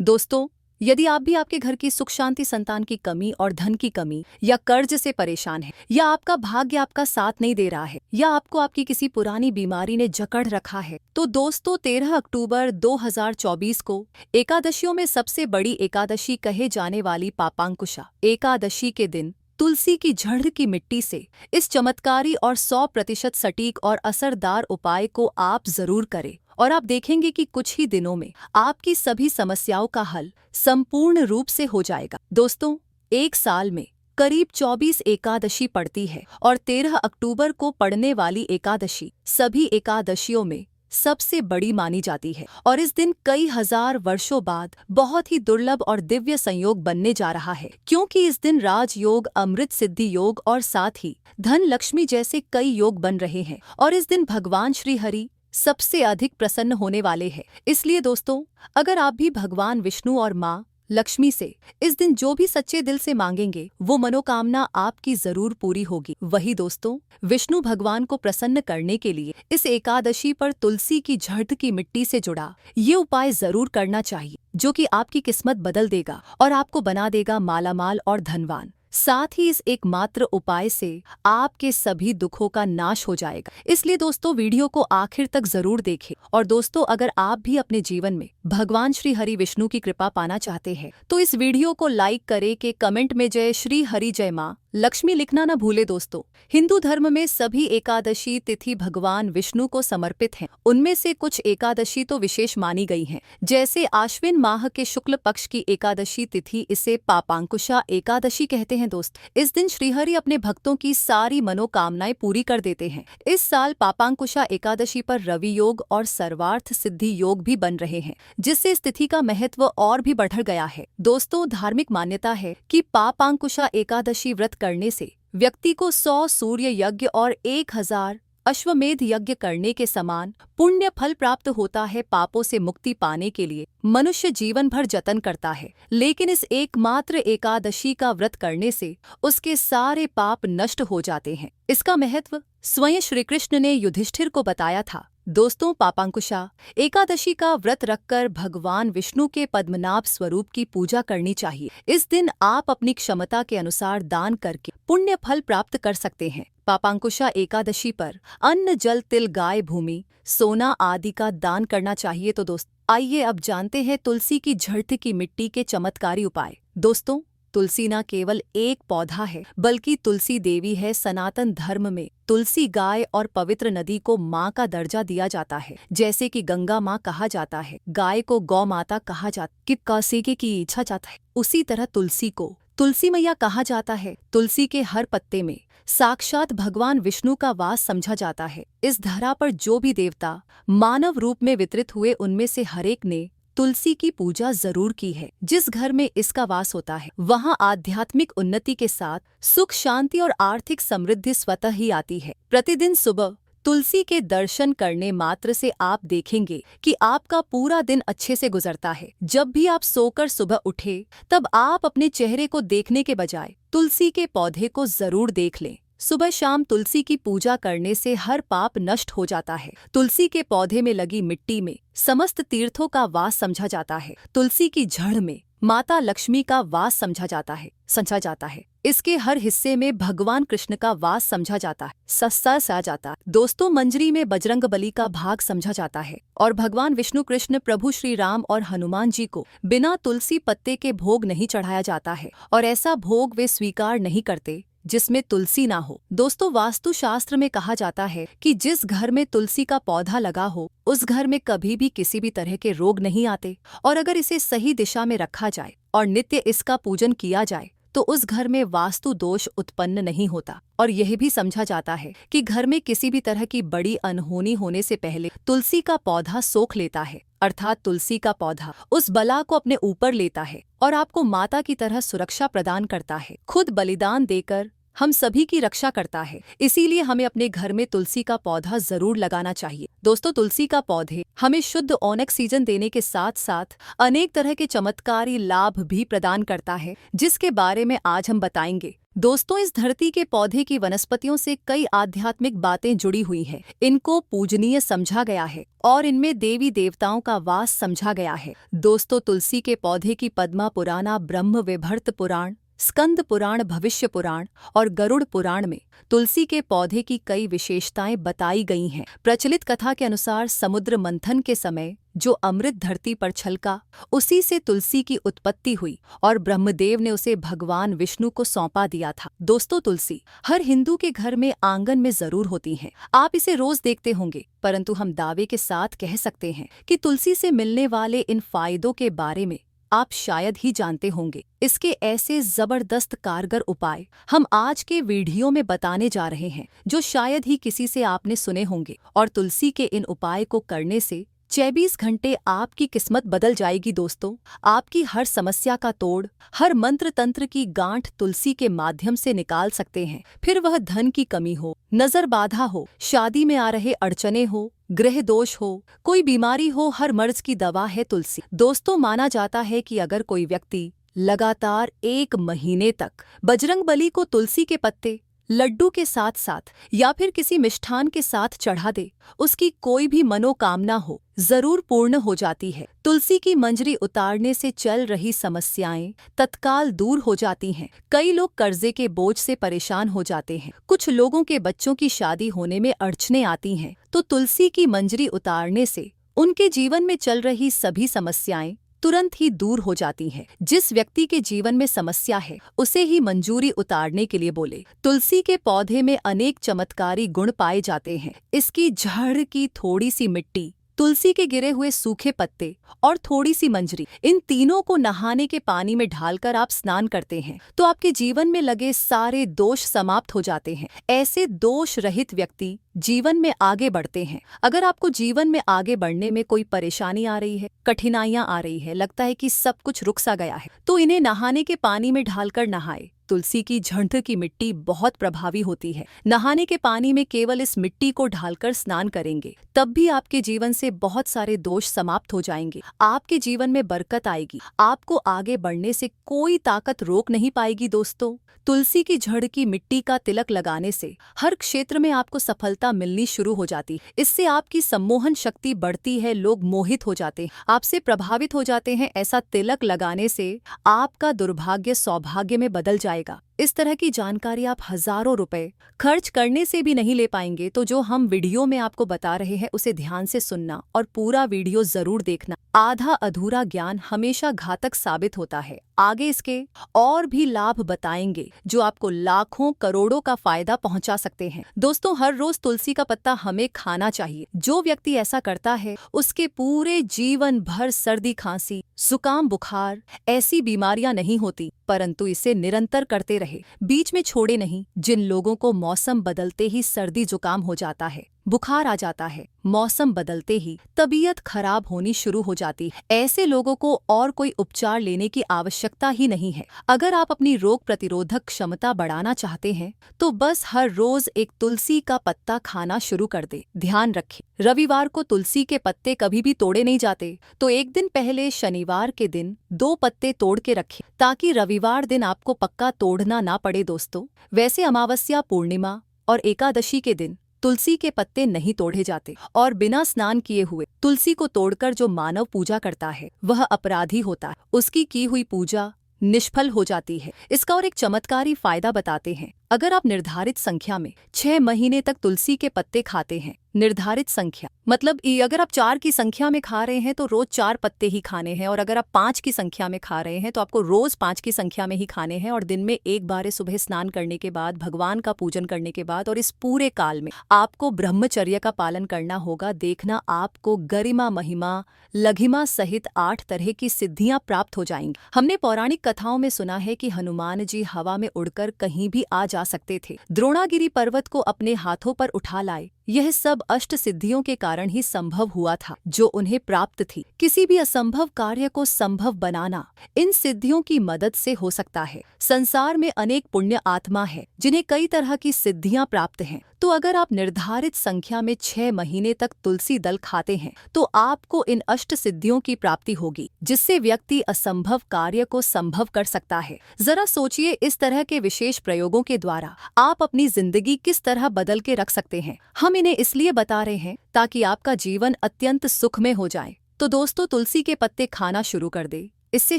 दोस्तों, यदि आप भी आपके घर की सुख शांति, संतान की कमी और धन की कमी या कर्ज से परेशान हैं, या आपका भाग्य आपका साथ नहीं दे रहा है, या आपको आपकी किसी पुरानी बीमारी ने जकड़ रखा है, तो दोस्तों 13 अक्टूबर 2024 को एकादशियों में सबसे बड़ी एकादशी कहे जाने वाली पापांकुशा एकादशी के दिन तुलसी की जड़ की मिट्टी से इस चमत्कारी और 100% सटीक और असरदार उपाय को आप जरूर करें, और आप देखेंगे कि कुछ ही दिनों में आपकी सभी समस्याओं का हल संपूर्ण रूप से हो जाएगा। दोस्तों, एक साल में करीब 24 एकादशी पड़ती है, और 13 अक्टूबर को पड़ने वाली एकादशी सभी एकादशियों में सबसे बड़ी मानी जाती है, और इस दिन कई हजार वर्षों बाद बहुत ही दुर्लभ और दिव्य संयोग बनने जा रहा है, क्योंकि इस दिन राजयोग, अमृत सिद्धि योग और साथ ही धन लक्ष्मी जैसे कई योग बन रहे हैं, और इस दिन भगवान श्री हरि सबसे अधिक प्रसन्न होने वाले हैं। इसलिए दोस्तों, अगर आप भी भगवान विष्णु और माँ लक्ष्मी से इस दिन जो भी सच्चे दिल से मांगेंगे, वो मनोकामना आपकी जरूर पूरी होगी। वही दोस्तों, विष्णु भगवान को प्रसन्न करने के लिए इस एकादशी पर तुलसी की जड़ की मिट्टी से जुड़ा ये उपाय जरूर करना चाहिए, जो कि आपकी किस्मत बदल देगा और आपको बना देगा मालामाल और धनवान। साथ ही इस एकमात्र उपाय से आपके सभी दुखों का नाश हो जाएगा। इसलिए दोस्तों, वीडियो को आखिर तक जरूर देखें। और दोस्तों, अगर आप भी अपने जीवन में भगवान श्री हरि विष्णु की कृपा पाना चाहते हैं, तो इस वीडियो को लाइक करें कि कमेंट में जय श्री हरि जय माँ लक्ष्मी लिखना न भूले। दोस्तों, हिंदू धर्म में सभी एकादशी तिथि भगवान विष्णु को समर्पित हैं। उनमें से कुछ एकादशी तो विशेष मानी गई हैं, जैसे आश्विन माह के शुक्ल पक्ष की एकादशी तिथि, इसे पापांकुशा एकादशी कहते हैं। दोस्त, इस दिन श्रीहरि अपने भक्तों की सारी मनोकामनाएं पूरी कर देते हैं। इस साल पापांकुशा एकादशी पर रवि योग और सर्वार्थ सिद्धि योग भी बन रहे हैं, जिससे इस तिथि का महत्व और भी बढ़ गया है। दोस्तों, धार्मिक मान्यता है कि पापांकुशा एकादशी व्रत करने से व्यक्ति को 100 सूर्य यज्ञ और 1000 अश्वमेध यज्ञ करने के समान पुण्य फल प्राप्त होता है। पापों से मुक्ति पाने के लिए मनुष्य जीवन भर जतन करता है, लेकिन इस एकमात्र एकादशी का व्रत करने से उसके सारे पाप नष्ट हो जाते हैं। इसका महत्व स्वयं श्री कृष्ण ने युधिष्ठिर को बताया था। दोस्तों, पापांकुशा एकादशी का व्रत रखकर भगवान विष्णु के पद्मनाभ स्वरूप की पूजा करनी चाहिए। इस दिन आप अपनी क्षमता के अनुसार दान करके पुण्य फल प्राप्त कर सकते हैं। पापांकुशा एकादशी पर अन्न, जल, तिल, गाय, भूमि, सोना आदि का दान करना चाहिए। तो दोस्तों, आइए अब जानते हैं तुलसी की जड़ की मिट्टी के चमत्कारी उपाय। दोस्तों, तुलसी न केवल एक पौधा है, बल्कि तुलसी देवी है। सनातन धर्म में तुलसी गाय और पवित्र नदी को माँ का दर्जा दिया जाता है। जैसे कि गंगा माँ कहा जाता है, गाय को गौ माता कहा जाता है, कि कौशिकी की इच्छा जाता है, उसी तरह तुलसी को तुलसी मैया कहा जाता है। तुलसी के हर पत्ते में साक्षात भगवान विष्णु का वास समझा जाता है। इस धरा पर जो भी देवता मानव रूप में वितरित हुए, उनमें से हरेक ने तुलसी की पूजा जरूर की है। जिस घर में इसका वास होता है, वहाँ आध्यात्मिक उन्नति के साथ सुख, शांति और आर्थिक समृद्धि स्वतः ही आती है। प्रतिदिन सुबह तुलसी के दर्शन करने मात्र से आप देखेंगे कि आपका पूरा दिन अच्छे से गुजरता है। जब भी आप सोकर सुबह उठे, तब आप अपने चेहरे को देखने के बजाय तुलसी के पौधे को जरूर देख लें। सुबह शाम तुलसी की पूजा करने से हर पाप नष्ट हो जाता है। तुलसी के पौधे में लगी मिट्टी में समस्त तीर्थों का वास समझा जाता है। तुलसी की जड़ में माता लक्ष्मी का वास समझा जाता है। इसके हर हिस्से में भगवान कृष्ण का वास समझा जाता है, सा जाता है। दोस्तों, मंजरी में बजरंगबली का भाग समझा जाता है, और भगवान विष्णु, कृष्ण, प्रभु श्री राम और हनुमान जी को बिना तुलसी पत्ते के भोग नहीं चढ़ाया जाता है, और ऐसा भोग वे स्वीकार नहीं करते जिसमें तुलसी ना हो। दोस्तों, वास्तु शास्त्र में कहा जाता है कि जिस घर में तुलसी का पौधा लगा हो, उस घर में कभी भी किसी भी तरह के रोग नहीं आते, और अगर इसे सही दिशा में रखा जाए और नित्य इसका पूजन किया जाए, तो उस घर में वास्तु दोष उत्पन्न नहीं होता। और यह भी समझा जाता है कि घर में किसी भी तरह की बड़ी अनहोनी होने से पहले तुलसी का पौधा सोख लेता है, अर्थात तुलसी का पौधा उस बला को अपने ऊपर लेता है और आपको माता की तरह सुरक्षा प्रदान करता है। खुद बलिदान देकर हम सभी की रक्षा करता है। इसीलिए हमें अपने घर में तुलसी का पौधा जरूर लगाना चाहिए। दोस्तों, तुलसी का पौधे हमें शुद्ध ऑक्सीजन देने के साथ साथ अनेक तरह के चमत्कारी लाभ भी प्रदान करता है, जिसके बारे में आज हम बताएंगे। दोस्तों, इस धरती के पौधे की वनस्पतियों से कई आध्यात्मिक बातें जुड़ी हुई हैं। इनको पूजनीय समझा गया है और इनमें देवी देवताओं का वास समझा गया है। दोस्तों, तुलसी के पौधे की पद्मा पुराण, ब्रह्म वैवर्त पुराण, स्कंद पुराण, भविष्य पुराण और गरुड़ पुराण में तुलसी के पौधे की कई विशेषताएं बताई गई हैं। प्रचलित कथा के अनुसार समुद्र मंथन के समय जो अमृत धरती पर छलका, उसी से तुलसी की उत्पत्ति हुई और ब्रह्मदेव ने उसे भगवान विष्णु को सौंपा दिया था। दोस्तों, तुलसी हर हिंदू के घर में आंगन में जरूर होती हैं। आप इसे रोज देखते होंगे, परंतु हम दावे के साथ कह सकते हैं कि तुलसी से मिलने वाले इन फायदों के बारे में आप शायद ही जानते होंगे। इसके ऐसे जबरदस्त कारगर उपाय हम आज के वीडियो में बताने जा रहे हैं, जो शायद ही किसी से आपने सुने होंगे। और तुलसी के इन उपाय को करने से 24 घंटे आपकी किस्मत बदल जाएगी। दोस्तों, आपकी हर समस्या का तोड़, हर मंत्र तंत्र की गांठ तुलसी के माध्यम से निकाल सकते हैं। फिर वह धन की कमी हो, नजर बाधा हो, शादी में आ रहे अड़चने हो, ग्रह दोष हो, कोई बीमारी हो, हर मर्ज की दवा है तुलसी। दोस्तों, माना जाता है कि अगर कोई व्यक्ति लगातार 1 महीने तक बजरंगबली को तुलसी के पत्ते लड्डू के साथ साथ या फिर किसी मिष्ठान के साथ चढ़ा दे, उसकी कोई भी मनोकामना हो जरूर पूर्ण हो जाती है। तुलसी की मंजरी उतारने से चल रही समस्याएं तत्काल दूर हो जाती हैं। कई लोग कर्जे के बोझ से परेशान हो जाते हैं। कुछ लोगों के बच्चों की शादी होने में अड़चनें आती हैं, तो तुलसी की मंजरी उतारने से उनके जीवन में चल रही सभी समस्याएं तुरंत ही दूर हो जाती हैं। जिस व्यक्ति के जीवन में समस्या है, उसे ही मंजूरी उतारने के लिए बोले। तुलसी के पौधे में अनेक चमत्कारी गुण पाए जाते हैं। इसकी जड़ की थोड़ी सी मिट्टी, तुलसी के गिरे हुए सूखे पत्ते और थोड़ी सी मंजरी, इन तीनों को नहाने के पानी में डालकर आप स्नान करते हैं तो आपके जीवन में लगे सारे दोष समाप्त हो जाते हैं। ऐसे दोष रहित व्यक्ति जीवन में आगे बढ़ते हैं। अगर आपको जीवन में आगे बढ़ने में कोई परेशानी आ रही है, कठिनाइयां आ रही है, लगता है कि सब कुछ रुक सा गया है, तो इन्हें नहाने के पानी में डालकर नहाए। तुलसी की झंड की मिट्टी बहुत प्रभावी होती है। नहाने के पानी में केवल इस मिट्टी को डालकर स्नान करेंगे, तब भी आपके जीवन से बहुत सारे दोष समाप्त हो जाएंगे। आपके जीवन में बरकत आएगी। आपको आगे बढ़ने से कोई ताकत रोक नहीं पाएगी। दोस्तों, तुलसी की जड़ की मिट्टी का तिलक लगाने से हर क्षेत्र में आपको सफलता मिलनी शुरू हो जाती है। इससे आपकी सम्मोहन शक्ति बढ़ती है, लोग मोहित हो जाते हैं, आपसे प्रभावित हो जाते हैं। ऐसा तिलक लगाने से आपका दुर्भाग्य सौभाग्य में बदल जाएगा। इस तरह की जानकारी आप हजारों रुपए खर्च करने से भी नहीं ले पाएंगे। तो जो हम वीडियो में आपको बता रहे हैं, उसे ध्यान से सुनना और पूरा वीडियो जरूर देखना। आधा अधूरा ज्ञान हमेशा घातक साबित होता है। आगे इसके और भी लाभ बताएंगे जो आपको लाखों करोड़ों का फायदा पहुंचा सकते हैं। दोस्तों, हर रोज तुलसी का पत्ता हमें खाना चाहिए। जो व्यक्ति ऐसा करता है, उसके पूरे जीवन भर सर्दी, खांसी, जुकाम, बुखार ऐसी बीमारियां नहीं होती, परंतु इसे निरंतर करते रहे, बीच में छोड़े नहीं। जिन लोगों को मौसम बदलते ही सर्दी जुकाम हो जाता है, बुखार आ जाता है, मौसम बदलते ही तबीयत खराब होनी शुरू हो जाती है, ऐसे लोगों को और कोई उपचार लेने की आवश्यकता ही नहीं है। अगर आप अपनी रोग प्रतिरोधक क्षमता बढ़ाना चाहते हैं, तो बस हर रोज एक तुलसी का पत्ता खाना शुरू कर दे। ध्यान रखें, रविवार को तुलसी के पत्ते कभी भी तोड़े नहीं जाते, तो एक दिन पहले शनिवार के दिन 2 पत्ते तोड़ के रखें, ताकि रविवार दिन आपको पक्का तोड़ना ना पड़े। दोस्तों, वैसे अमावस्या, पूर्णिमा और एकादशी के दिन तुलसी के पत्ते नहीं तोड़े जाते और बिना स्नान किए हुए तुलसी को तोड़कर जो मानव पूजा करता है, वह अपराधी होता है। उसकी की हुई पूजा निष्फल हो जाती है। इसका और एक चमत्कारी फायदा बताते हैं। अगर आप निर्धारित संख्या में 6 महीने तक तुलसी के पत्ते खाते हैं, निर्धारित संख्या मतलब अगर आप 4 की संख्या में खा रहे हैं तो रोज 4 पत्ते ही खाने हैं, और अगर आप 5 की संख्या में खा रहे हैं तो आपको रोज 5 की संख्या में ही खाने हैं, और दिन में एक बार सुबह स्नान करने के बाद, भगवान का पूजन करने के बाद, और इस पूरे काल में आपको ब्रह्मचर्य का पालन करना होगा। देखना, आपको गरिमा, महिमा, लघिमा सहित 8 तरह की सिद्धियां प्राप्त हो जाएंगी। हमने पौराणिक कथाओं में सुना है कि हनुमान जी हवा में उड़कर कहीं भी आ जा सकते थे, द्रोणागिरी पर्वत को अपने हाथों पर उठा लाए, यह सब अष्ट सिद्धियों के कारण ही संभव हुआ था जो उन्हें प्राप्त थी। किसी भी असंभव कार्य को संभव बनाना इन सिद्धियों की मदद से हो सकता है। संसार में अनेक पुण्य आत्मा है जिन्हें कई तरह की सिद्धियां प्राप्त हैं। तो अगर आप निर्धारित संख्या में 6 महीने तक तुलसी दल खाते हैं तो आपको इन अष्ट सिद्धियों की प्राप्ति होगी, जिससे व्यक्ति असंभव कार्य को संभव कर सकता है। जरा सोचिए, इस तरह के विशेष प्रयोगों के द्वारा आप अपनी जिंदगी किस तरह बदल के रख सकते हैं। हम इन्हें इसलिए बता रहे हैं ताकि आपका जीवन अत्यंत सुखमय हो जाए। तो दोस्तों, तुलसी के पत्ते खाना शुरू कर दे। इससे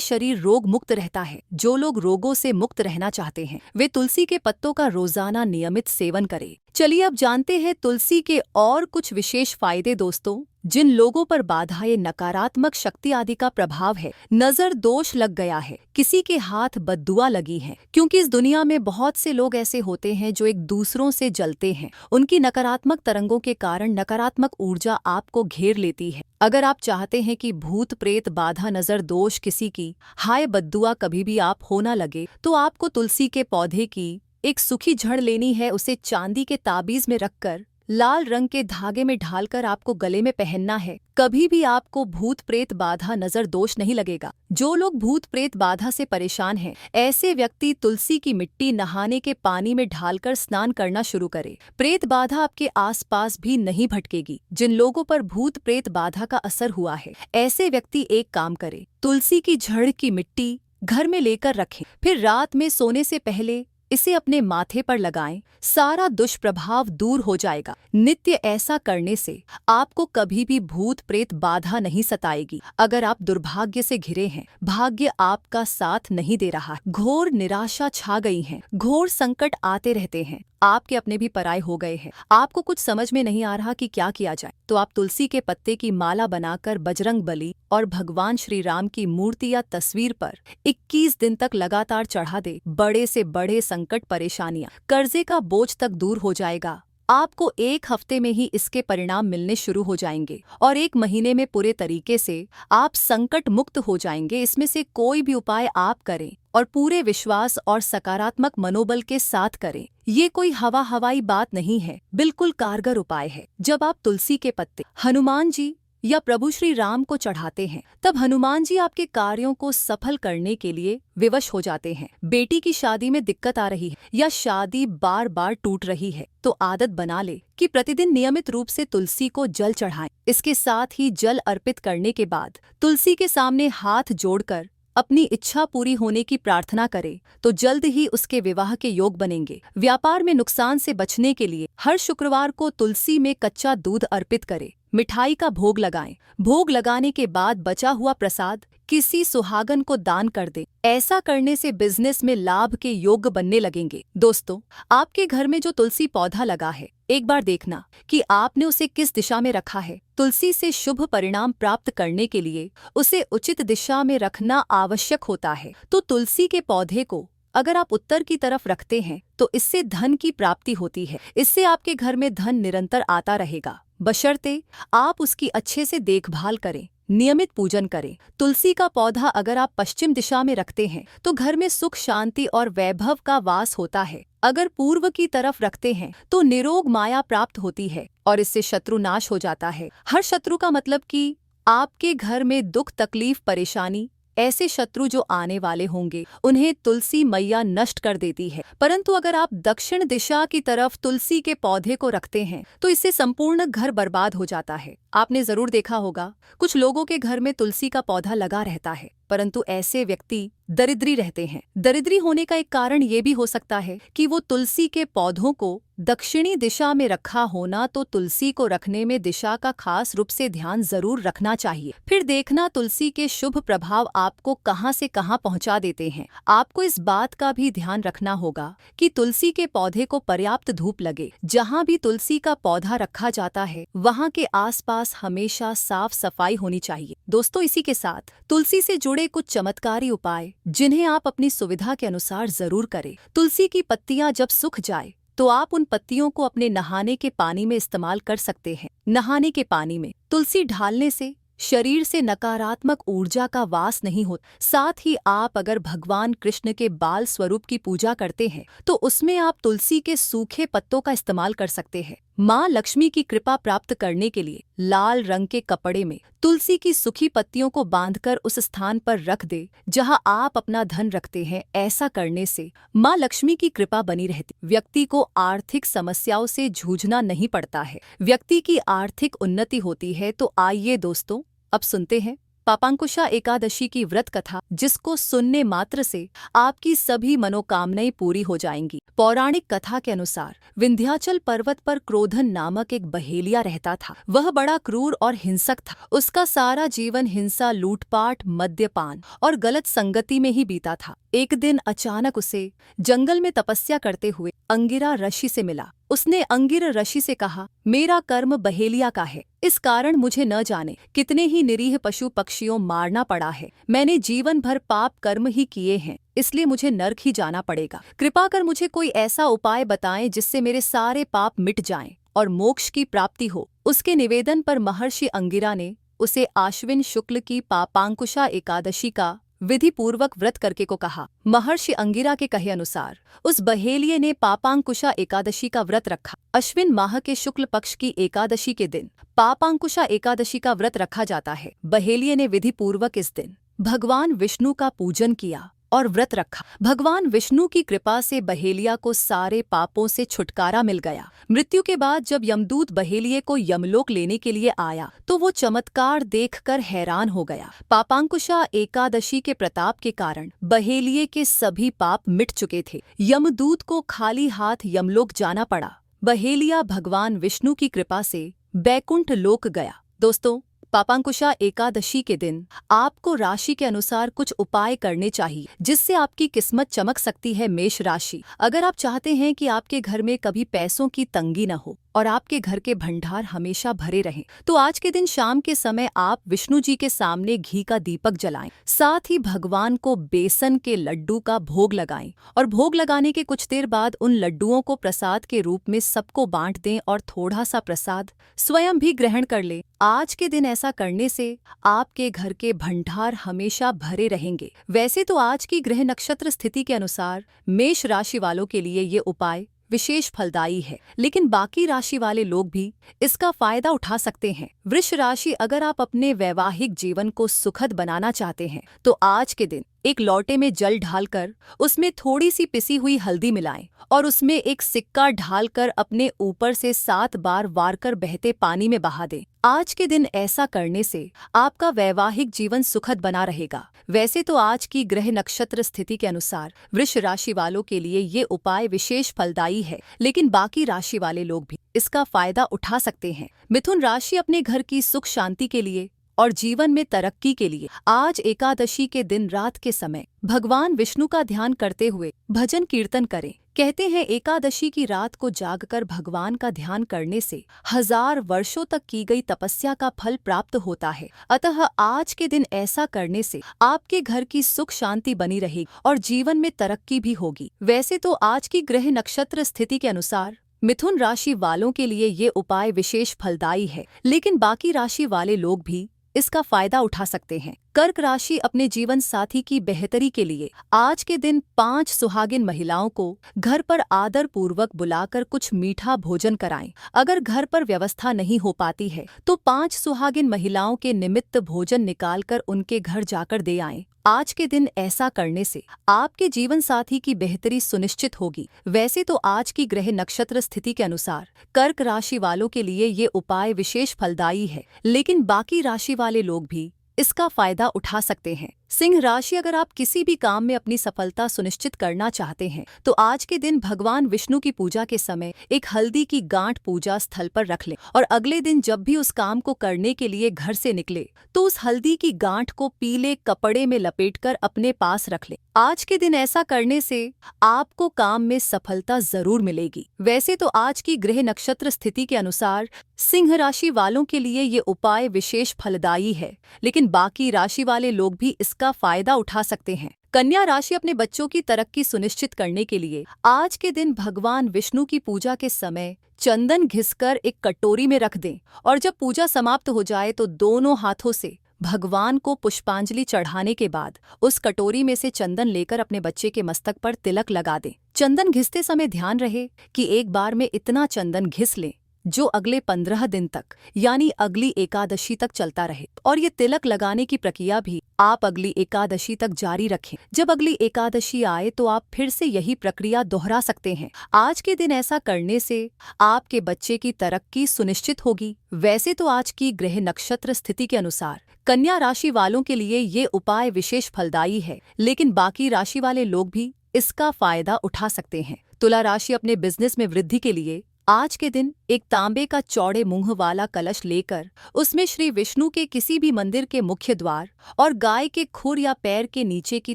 शरीर रोग मुक्त रहता है। जो लोग रोगों से मुक्त रहना चाहते हैं वे तुलसी के पत्तों का रोजाना नियमित सेवन करें। चलिए अब जानते हैं तुलसी के और कुछ विशेष फायदे। दोस्तों, जिन लोगों पर बाधाएं, नकारात्मक शक्ति आदि का प्रभाव है, नजर दोष लग गया है, किसी के हाथ बद्दुआ लगी है, क्योंकि इस दुनिया में बहुत से लोग ऐसे होते हैं जो एक दूसरों से जलते हैं। उनकी नकारात्मक तरंगों के कारण नकारात्मक ऊर्जा आपको घेर लेती है। अगर आप चाहते हैं कि भूत प्रेत बाधा नजर दोष किसी की हाय बद्दुआ कभी भी आप हो ना लगे, तो आपको तुलसी के पौधे की एक सूखी जड़ लेनी है। उसे चांदी के ताबीज में रखकर लाल रंग के धागे में ढालकर आपको गले में पहनना है। कभी भी आपको भूत प्रेत बाधा नजर दोष नहीं लगेगा। जो लोग भूत प्रेत बाधा से परेशान हैं, ऐसे व्यक्ति तुलसी की मिट्टी नहाने के पानी में ढालकर स्नान करना शुरू करें। प्रेत बाधा आपके आसपास भी नहीं भटकेगी। जिन लोगों पर भूत प्रेत बाधा का असर हुआ है, ऐसे व्यक्ति एक काम करें, तुलसी की जड़ की मिट्टी घर में लेकर रखें, फिर रात में सोने से पहले इसे अपने माथे पर लगाएं। सारा दुष्प्रभाव दूर हो जाएगा। नित्य ऐसा करने से आपको कभी भी भूत प्रेत बाधा नहीं सताएगी। अगर आप दुर्भाग्य से घिरे हैं, भाग्य आपका साथ नहीं दे रहा, घोर निराशा छा गई है, घोर संकट आते रहते हैं, आपके अपने भी पराये हो गए हैं, आपको कुछ समझ में नहीं आ रहा कि क्या किया जाए, तो आप तुलसी के पत्ते की माला बनाकर बजरंग बली और भगवान श्री राम की मूर्ति या तस्वीर पर 21 दिन तक लगातार चढ़ा दे। बड़े से बड़े संकट, परेशानियां, कर्जे का बोझ तक दूर हो जाएगा। आपको 1 हफ्ते में ही इसके परिणाम मिलने शुरू हो जाएंगे और 1 महीने में पूरे तरीके से आप संकट मुक्त हो जाएंगे। इसमें से कोई भी उपाय आप करें और पूरे विश्वास और सकारात्मक मनोबल के साथ करें। ये कोई हवाई बात नहीं है, बिल्कुल कारगर उपाय है। जब आप तुलसी के पत्ते हनुमान जी या प्रभु श्री राम को चढ़ाते हैं, तब हनुमान जी आपके कार्यों को सफल करने के लिए विवश हो जाते हैं। बेटी की शादी में दिक्कत आ रही है या शादी बार बार टूट रही है, तो आदत बना ले कि प्रतिदिन नियमित रूप से तुलसी को जल चढ़ाएं। इसके साथ ही जल अर्पित करने के बाद तुलसी के सामने हाथ जोड़कर अपनी इच्छा पूरी होने की प्रार्थना करे, तो जल्द ही उसके विवाह के योग बनेंगे। व्यापार में नुकसान से बचने के लिए हर शुक्रवार को तुलसी में कच्चा दूध अर्पित करे, मिठाई का भोग लगाएं। भोग लगाने के बाद बचा हुआ प्रसाद किसी सुहागन को दान कर दे। ऐसा करने से बिजनेस में लाभ के योग बनने लगेंगे। दोस्तों, आपके घर में जो तुलसी पौधा लगा है, एक बार देखना कि आपने उसे किस दिशा में रखा है। तुलसी से शुभ परिणाम प्राप्त करने के लिए उसे उचित दिशा में रखना आवश्यक होता है। तो तुलसी के पौधे को अगर आप उत्तर की तरफ रखते हैं तो इससे धन की प्राप्ति होती है। इससे आपके घर में धन निरंतर आता रहेगा, बशर्ते आप उसकी अच्छे से देखभाल करें, नियमित पूजन करें। तुलसी का पौधा अगर आप पश्चिम दिशा में रखते हैं तो घर में सुख, शांति और वैभव का वास होता है। अगर पूर्व की तरफ रखते हैं तो निरोग माया प्राप्त होती है और इससे शत्रु नाश हो जाता है। हर शत्रु का मतलब कि आपके घर में दुख, तकलीफ, परेशानी, ऐसे शत्रु जो आने वाले होंगे उन्हें तुलसी मैया नष्ट कर देती है। परंतु अगर आप दक्षिण दिशा की तरफ तुलसी के पौधे को रखते हैं तो इससे संपूर्ण घर बर्बाद हो जाता है। आपने जरूर देखा होगा, कुछ लोगों के घर में तुलसी का पौधा लगा रहता है, परंतु ऐसे व्यक्ति दरिद्री रहते हैं। दरिद्री होने का एक कारण ये भी हो सकता है कि वो तुलसी के पौधों को दक्षिणी दिशा में रखा होना। तो तुलसी को रखने में दिशा का खास रूप से ध्यान जरूर रखना चाहिए। फिर देखना तुलसी के शुभ प्रभाव आपको कहां से कहां पहुंचा देते हैं। आपको इस बात का भी ध्यान रखना होगा कि तुलसी के पौधे को पर्याप्त धूप लगे। जहां भी तुलसी का पौधा रखा जाता है वहां के आसपास हमेशा साफ सफाई होनी चाहिए। दोस्तों, इसी के साथ तुलसी से जुड़े कुछ चमत्कारी उपाय जिन्हें आप अपनी सुविधा के अनुसार जरूर करें। तुलसी की पत्तियां जब सूख जाए तो आप उन पत्तियों को अपने नहाने के पानी में इस्तेमाल कर सकते हैं। नहाने के पानी में तुलसी डालने से शरीर से नकारात्मक ऊर्जा का वास नहीं होता। साथ ही आप अगर भगवान कृष्ण के बाल स्वरूप की पूजा करते हैं तो उसमें आप तुलसी के सूखे पत्तों का इस्तेमाल कर सकते हैं। माँ लक्ष्मी की कृपा प्राप्त करने के लिए लाल रंग के कपड़े में तुलसी की सूखी पत्तियों को बांधकर उस स्थान पर रख दे जहाँ आप अपना धन रखते हैं। ऐसा करने से माँ लक्ष्मी की कृपा बनी रहती, व्यक्ति को आर्थिक समस्याओं से जूझना नहीं पड़ता है, व्यक्ति की आर्थिक उन्नति होती है। तो आइए दोस्तों, अब सुनते हैं पापांकुशा एकादशी की व्रत कथा, जिसको सुनने मात्र से आपकी सभी मनोकामनाएं पूरी हो जाएंगी। पौराणिक कथा के अनुसार विंध्याचल पर्वत पर क्रोधन नामक एक बहेलिया रहता था। वह बड़ा क्रूर और हिंसक था। उसका सारा जीवन हिंसा, लूटपाट, मद्यपान और गलत संगति में ही बीता था। एक दिन अचानक उसे जंगल में तपस्या करते हुए अंगिरा ऋषि से मिला। उसने अंगिर ऋषि से कहा, मेरा कर्म बहेलिया का है, इस कारण मुझे न जाने कितने ही निरीह पशु पक्षियों मारना पड़ा है। मैंने जीवन भर पाप कर्म ही किए हैं, इसलिए मुझे नरक ही जाना पड़ेगा। कृपा कर मुझे कोई ऐसा उपाय बताएं जिससे मेरे सारे पाप मिट जाएं और मोक्ष की प्राप्ति हो। उसके निवेदन पर महर्षि अंगिरा ने उसे आश्विन शुक्ल की पापांकुशा एकादशी का विधि पूर्वक व्रत करके को कहा। महर्षि अंगिरा के कहे अनुसार उस बहेलिये ने पापांकुशा एकादशी का व्रत रखा। अश्विन माह के शुक्ल पक्ष की एकादशी के दिन पापांकुशा एकादशी का व्रत रखा जाता है। बहेलिये ने विधि पूर्वक इस दिन भगवान विष्णु का पूजन किया और व्रत रखा। भगवान विष्णु की कृपा से बहेलिया को सारे पापों से छुटकारा मिल गया। मृत्यु के बाद जब यमदूत बहेलिये को यमलोक लेने के लिए आया तो वो चमत्कार देखकर हैरान हो गया। पापांकुशा एकादशी के प्रताप के कारण बहेलिये के सभी पाप मिट चुके थे। यमदूत को खाली हाथ यमलोक जाना पड़ा। बहेलिया भगवान विष्णु की कृपा से बैकुंठ लोक गया। दोस्तों, पापांकुशा एकादशी के दिन आपको राशि के अनुसार कुछ उपाय करने चाहिए जिससे आपकी किस्मत चमक सकती है। मेष राशि, अगर आप चाहते हैं कि आपके घर में कभी पैसों की तंगी न हो और आपके घर के भंडार हमेशा भरे रहें, तो आज के दिन शाम के समय आप विष्णु जी के सामने घी का दीपक जलाएं। साथ ही भगवान को बेसन के लड्डू का भोग लगाएं और भोग लगाने के कुछ देर बाद उन लड्डुओं को प्रसाद के रूप में सबको बांट दें और थोड़ा सा प्रसाद स्वयं भी ग्रहण कर लें। आज के दिन ऐसा करने से आपके घर के भंडार हमेशा भरे रहेंगे। वैसे तो आज की ग्रह नक्षत्र स्थिति के अनुसार मेष राशि वालों के लिए ये उपाय विशेष फलदायी है, लेकिन बाकी राशि वाले लोग भी इसका फायदा उठा सकते हैं। वृष राशि, अगर आप अपने वैवाहिक जीवन को सुखद बनाना चाहते हैं तो आज के दिन एक लोटे में जल ढालकर उसमें थोड़ी सी पिसी हुई हल्दी मिलाएं और उसमें एक सिक्का ढालकर अपने ऊपर से 7 बार वार कर बहते पानी में बहा दें। आज के दिन ऐसा करने से आपका वैवाहिक जीवन सुखद बना रहेगा। वैसे तो आज की ग्रह नक्षत्र स्थिति के अनुसार वृष राशि वालों के लिए ये उपाय विशेष फलदायी है, लेकिन बाकी राशि वाले लोग भी इसका फायदा उठा सकते हैं। मिथुन राशि, अपने घर की सुख शांति के लिए और जीवन में तरक्की के लिए आज एकादशी के दिन रात के समय भगवान विष्णु का ध्यान करते हुए भजन कीर्तन करें। कहते हैं एकादशी की रात को जागकर भगवान का ध्यान करने से 1000 वर्षों तक की गई तपस्या का फल प्राप्त होता है। अतः आज के दिन ऐसा करने से आपके घर की सुख शांति बनी रहेगी और जीवन में तरक्की भी होगी। वैसे तो आज की ग्रह नक्षत्र स्थिति के अनुसार मिथुन राशि वालों के लिए ये उपाय विशेष फलदायी है, लेकिन बाकी राशि वाले लोग भी इसका फायदा उठा सकते हैं। कर्क राशि, अपने जीवन साथी की बेहतरी के लिए आज के दिन 5 सुहागिन महिलाओं को घर पर आदर पूर्वक बुलाकर कुछ मीठा भोजन कराएं। अगर घर पर व्यवस्था नहीं हो पाती है तो 5 सुहागिन महिलाओं के निमित्त भोजन निकालकर उनके घर जाकर दे आएं। आज के दिन ऐसा करने से आपके जीवन साथी की बेहतरी सुनिश्चित होगी। वैसे तो आज की ग्रह नक्षत्र स्थिति के अनुसार कर्क राशि वालों के लिए ये उपाय विशेष फलदायी है, लेकिन बाकी राशि वाले लोग भी इसका फायदा उठा सकते हैं। सिंह राशि, अगर आप किसी भी काम में अपनी सफलता सुनिश्चित करना चाहते हैं तो आज के दिन भगवान विष्णु की पूजा के समय एक हल्दी की गांठ पूजा स्थल पर रख लें और अगले दिन जब भी उस काम को करने के लिए घर से निकले तो उस हल्दी की गांठ को पीले कपड़े में लपेटकर अपने पास रख लें। आज के दिन ऐसा करने से आपको काम में सफलता जरूर मिलेगी। वैसे तो आज की ग्रह नक्षत्र स्थिति के अनुसार सिंह राशि वालों के लिए ये उपाय विशेष फलदायी है, लेकिन बाकी राशि वाले लोग भी इसका फायदा उठा सकते हैं। कन्या राशि, अपने बच्चों की तरक्की सुनिश्चित करने के लिए आज के दिन भगवान विष्णु की पूजा के समय चंदन घिसकर एक कटोरी में रख दें और जब पूजा समाप्त हो जाए तो दोनों हाथों से भगवान को पुष्पांजलि चढ़ाने के बाद उस कटोरी में से चंदन लेकर अपने बच्चे के मस्तक पर तिलक लगा दें। चंदन घिसते समय ध्यान रहे कि एक बार में इतना चंदन घिस लें जो अगले 15 दिन तक यानी अगली एकादशी तक चलता रहे। और ये तिलक लगाने की प्रक्रिया भी आप अगली एकादशी तक जारी रखें। जब अगली एकादशी आए तो आप फिर से यही प्रक्रिया दोहरा सकते हैं। आज के दिन ऐसा करने से आपके बच्चे की तरक्की सुनिश्चित होगी। वैसे तो आज की ग्रह नक्षत्र स्थिति के अनुसार कन्या राशि वालों के लिए ये उपाय विशेष फलदायी है, लेकिन बाकी राशि वाले लोग भी इसका फायदा उठा सकते हैं। तुला राशि अपने बिजनेस में वृद्धि के लिए आज के दिन एक तांबे का चौड़े मुंह वाला कलश लेकर उसमें श्री विष्णु के किसी भी मंदिर के मुख्य द्वार और गाय के खुर या पैर के नीचे की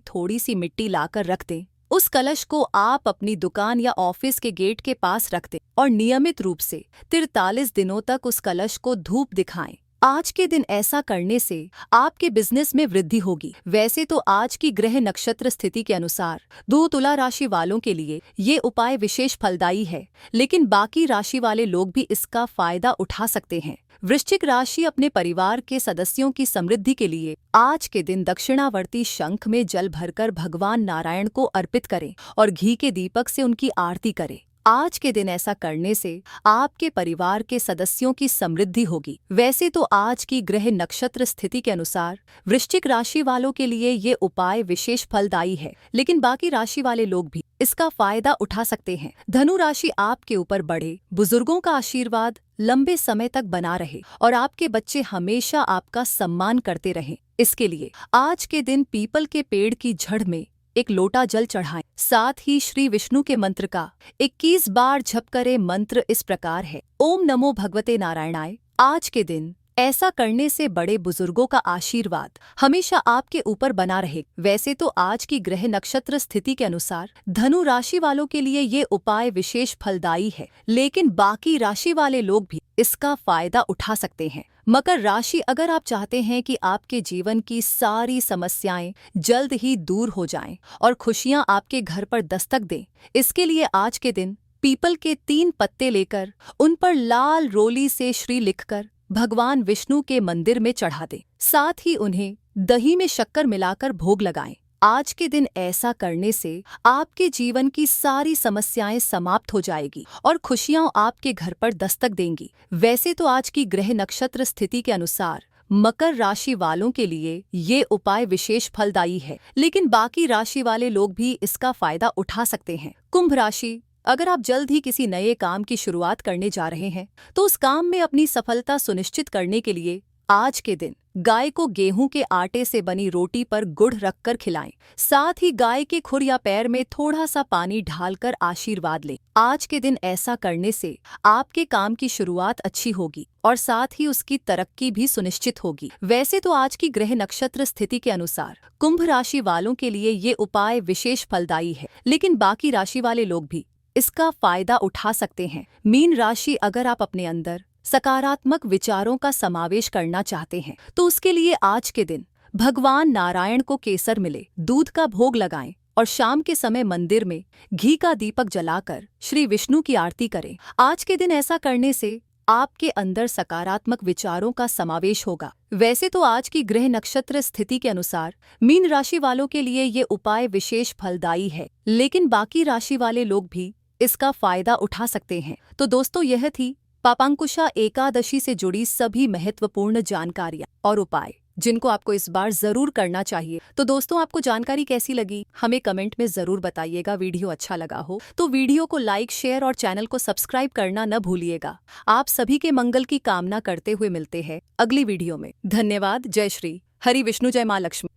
थोड़ी सी मिट्टी लाकर रख दें। उस कलश को आप अपनी दुकान या ऑफिस के गेट के पास रख दें और नियमित रूप से 43 दिनों तक उस कलश को धूप दिखाएं। आज के दिन ऐसा करने से आपके बिजनेस में वृद्धि होगी। वैसे तो आज की ग्रह नक्षत्र स्थिति के अनुसार 2 तुला राशि वालों के लिए ये उपाय विशेष फलदायी है, लेकिन बाकी राशि वाले लोग भी इसका फायदा उठा सकते हैं। वृश्चिक राशि अपने परिवार के सदस्यों की समृद्धि के लिए आज के दिन दक्षिणावर्ती शंख में जल भरकर भगवान नारायण को अर्पित करें और घी के दीपक से उनकी आरती करें। आज के दिन ऐसा करने से आपके परिवार के सदस्यों की समृद्धि होगी। वैसे तो आज की ग्रह नक्षत्र स्थिति के अनुसार वृश्चिक राशि वालों के लिए ये उपाय विशेष फलदायी है, लेकिन बाकी राशि वाले लोग भी इसका फायदा उठा सकते हैं। धनु राशि आपके ऊपर बड़े बुजुर्गों का आशीर्वाद लंबे समय तक बना रहे और आपके बच्चे हमेशा आपका सम्मान करते रहें। इसके लिए आज के दिन पीपल के पेड़ की जड़ में एक लोटा जल चढ़ाएं। साथ ही श्री विष्णु के मंत्र का 21 बार जप करें। मंत्र इस प्रकार है: ओम नमो भगवते नारायणाय। आज के दिन ऐसा करने से बड़े बुजुर्गों का आशीर्वाद हमेशा आपके ऊपर बना रहे। वैसे तो आज की ग्रह नक्षत्र स्थिति के अनुसार धनु राशि वालों के लिए ये उपाय विशेष फलदायी है, लेकिन बाकी राशि वाले लोग भी इसका फायदा उठा सकते हैं। मकर राशि, अगर आप चाहते हैं कि आपके जीवन की सारी समस्याएं जल्द ही दूर हो जाएं और खुशियां आपके घर पर दस्तक दें, इसके लिए आज के दिन पीपल के 3 पत्ते लेकर उन पर लाल रोली से श्री लिखकर भगवान विष्णु के मंदिर में चढ़ा दें। साथ ही उन्हें दही में शक्कर मिलाकर भोग लगाएं। आज के दिन ऐसा करने से आपके जीवन की सारी समस्याएं समाप्त हो जाएगी और खुशियां आपके घर पर दस्तक देंगी। वैसे तो आज की ग्रह नक्षत्र स्थिति के अनुसार मकर राशि वालों के लिए ये उपाय विशेष फलदायी है, लेकिन बाकी राशि वाले लोग भी इसका फायदा उठा सकते हैं। कुंभ राशि, अगर आप जल्द ही किसी नए काम की शुरुआत करने जा रहे हैं तो उस काम में अपनी सफलता सुनिश्चित करने के लिए आज के दिन गाय को गेहूं के आटे से बनी रोटी पर गुड़ रखकर खिलाएं। साथ ही गाय के खुर या पैर में थोड़ा सा पानी डालकर आशीर्वाद लें। आज के दिन ऐसा करने से आपके काम की शुरुआत अच्छी होगी और साथ ही उसकी तरक्की भी सुनिश्चित होगी। वैसे तो आज की ग्रह नक्षत्र स्थिति के अनुसार कुंभ राशि वालों के लिए ये उपाय विशेष फलदायी है, लेकिन बाकी राशि वाले लोग भी इसका फायदा उठा सकते हैं। मीन राशि, अगर आप अपने अंदर सकारात्मक विचारों का समावेश करना चाहते हैं तो उसके लिए आज के दिन भगवान नारायण को केसर मिले दूध का भोग लगाएं और शाम के समय मंदिर में घी का दीपक जलाकर श्री विष्णु की आरती करें। आज के दिन ऐसा करने से आपके अंदर सकारात्मक विचारों का समावेश होगा। वैसे तो आज की ग्रह नक्षत्र स्थिति के अनुसार मीन राशि वालों के लिए ये उपाय विशेष फलदायी है, लेकिन बाकी राशि वाले लोग भी इसका फायदा उठा सकते हैं। तो दोस्तों, यह थी पापांकुशा एकादशी से जुड़ी सभी महत्वपूर्ण जानकारियां और उपाय जिनको आपको इस बार जरूर करना चाहिए। तो दोस्तों, आपको जानकारी कैसी लगी हमें कमेंट में जरूर बताइएगा। वीडियो अच्छा लगा हो तो वीडियो को लाइक, शेयर और चैनल को सब्सक्राइब करना न भूलिएगा। आप सभी के मंगल की कामना करते हुए मिलते हैं अगली वीडियो में। धन्यवाद। जय श्री हरि विष्णु, जय माँ लक्ष्मी।